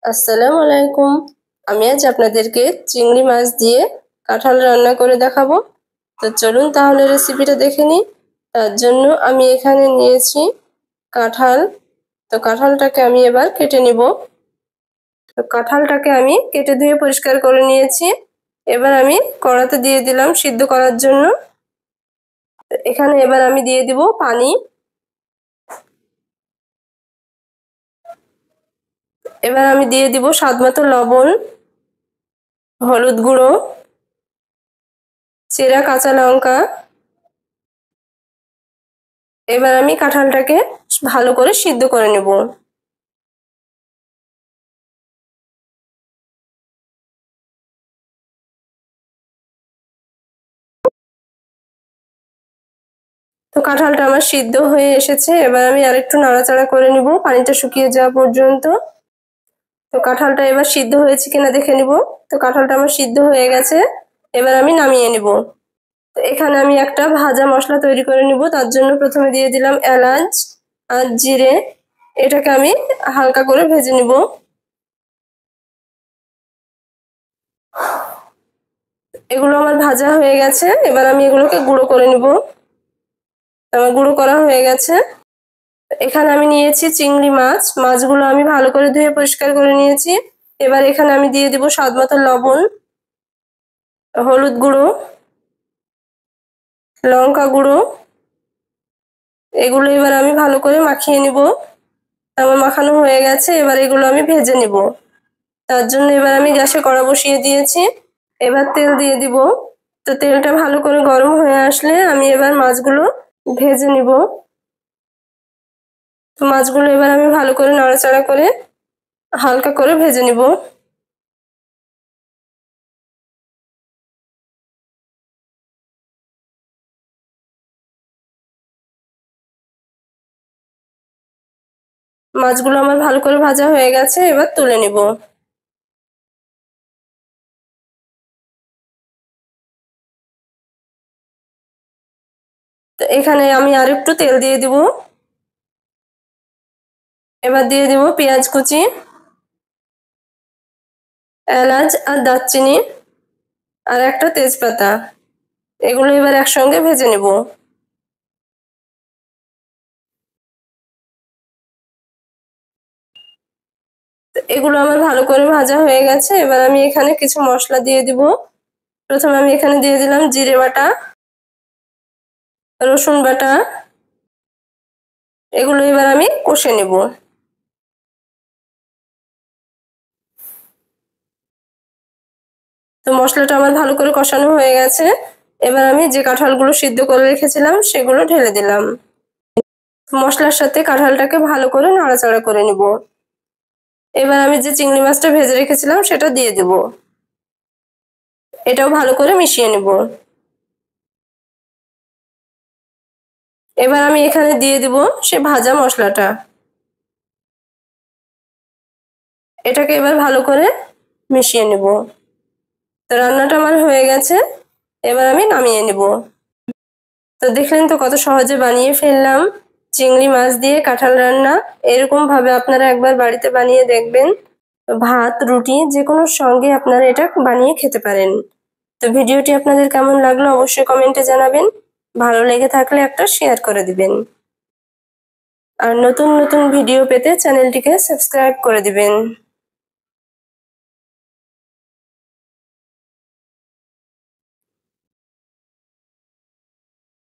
আসসালামু আলাইকুম। আমি আজ আপনাদেরকে চিংড়ি মাছ দিয়ে কাঁঠাল রান্না করে দেখাবো। তো চলুন তাহলে রেসিপিটা দেখে নিই। তার জন্য আমি এখানে নিয়েছি কাঁঠাল। তো কাঁঠালটাকে আমি এবার কেটে নিব। তো কাঁঠালটাকে আমি কেটে ধুয়ে পরিষ্কার করে নিয়েছি। এবার আমি কড়াতে দিয়ে দিলাম সিদ্ধ করার জন্য। এখানে এবার আমি দিয়ে দিব পানি। এবার আমি দিয়ে দিব স্বাদমতো লবণ, হলুদ গুঁড়ো, চেরা কাঁচা লঙ্কা। এবার আমি কাঁঠালটাকে ভালো করে সিদ্ধ করে নেব। তো কাঁঠালটা আমার সিদ্ধ হয়ে এসেছে। এবার আমি আরেকটু নাড়াচাড়া করে নিব পানিটা শুকিয়ে যাওয়া পর্যন্ত। তো কাঁঠালটা এবার সিদ্ধ হয়েছে কিনা দেখে নিব। তো কাঁঠালটা আমার সিদ্ধ হয়ে গেছে। এবার আমি নামিয়ে নিব। তো এখানে আমি একটা ভাজা মশলা তৈরি করে নিব। তার জন্য প্রথমে দিয়ে দিলাম এলাচ আর জিরে। এটাকে আমি হালকা করে ভেজে নিব। এগুলো আমার ভাজা হয়ে গেছে। এবার আমি এগুলোকে গুঁড়ো করে নিব। আমার গুঁড়ো করা হয়ে গেছে। এখানে আমি নিয়েছি চিংড়ি মাছ। মাছগুলো আমি ভালো করে ধুয়ে পরিষ্কার করে নিয়েছি। এবার এখানে আমি দিয়ে দিব স্বাদমতো লবণ, হলুদ গুঁড়ো, লঙ্কা গুঁড়ো। এগুলো এবার আমি ভালো করে মাখিয়ে নিব। আমার মাখানো হয়ে গেছে। এবার এগুলো আমি ভেজে নিব। তার জন্য এবার আমি গ্যাসে কড়া বসিয়ে দিয়েছি। এবার তেল দিয়ে দিব। তো তেলটা ভালো করে গরম হয়ে আসলে আমি এবার মাছগুলো ভেজে নিব। তো মাছগুলো এবার আমি ভালো করে নাড়াচাড়া করে হালকা করে ভেজে নিব। মাছগুলো আমার ভালো করে ভাজা হয়ে গেছে। এবার তুলে নিব। তো এখানে আমি আরেকটু তেল দিয়ে দিব। এবার দিয়ে দিব পেঁয়াজ কুচি, এলাচ আর দারচিনি আর একটা তেজপাতা। এগুলো এবার একসঙ্গে ভেজে নেব। এগুলো আমার ভালো করে ভাজা হয়ে গেছে। এবার আমি এখানে কিছু মশলা দিয়ে দিব। প্রথমে আমি এখানে দিয়ে দিলাম জিরে বাটা, রসুন বাটা। এগুলো এবার আমি কষে নেব। তো মশলাটা আমার ভালো করে কষানো হয়ে গেছে। এবার আমি যে কাঁঠালগুলো সিদ্ধ করে রেখেছিলাম সেগুলো ঢেলে দিলাম। মশলার সাথে কাঁঠালটাকে ভালো করে নাড়াচাড়া করে নিব। এবার আমি যে চিংড়ি মাছটা ভেজে রেখেছিলাম সেটা দিয়ে দেব। এটাও ভালো করে মিশিয়ে নেব। এবার আমি এখানে দিয়ে দিব সে ভাজা মশলাটা। এটাকে এবার ভালো করে মিশিয়ে নেব। তো রান্নাটা আমার হয়ে গেছে। এবার আমি নামিয়ে নেব। তো দেখলেন তো কত সহজে বানিয়ে ফেললাম চিংড়ি মাছ দিয়ে কাঁঠাল রান্না। এরকম ভাবে আপনারা একবার বাড়িতে বানিয়ে দেখবেন। ভাত, রুটি যেকোনোর সঙ্গে আপনারা এটা বানিয়ে খেতে পারেন। তো ভিডিওটি আপনাদের কেমন লাগলো অবশ্যই কমেন্টে জানাবেন। ভালো লেগে থাকলে একটা শেয়ার করে দিবেন। আর নতুন নতুন ভিডিও পেতে চ্যানেলটিকে সাবস্ক্রাইব করে দিবেন।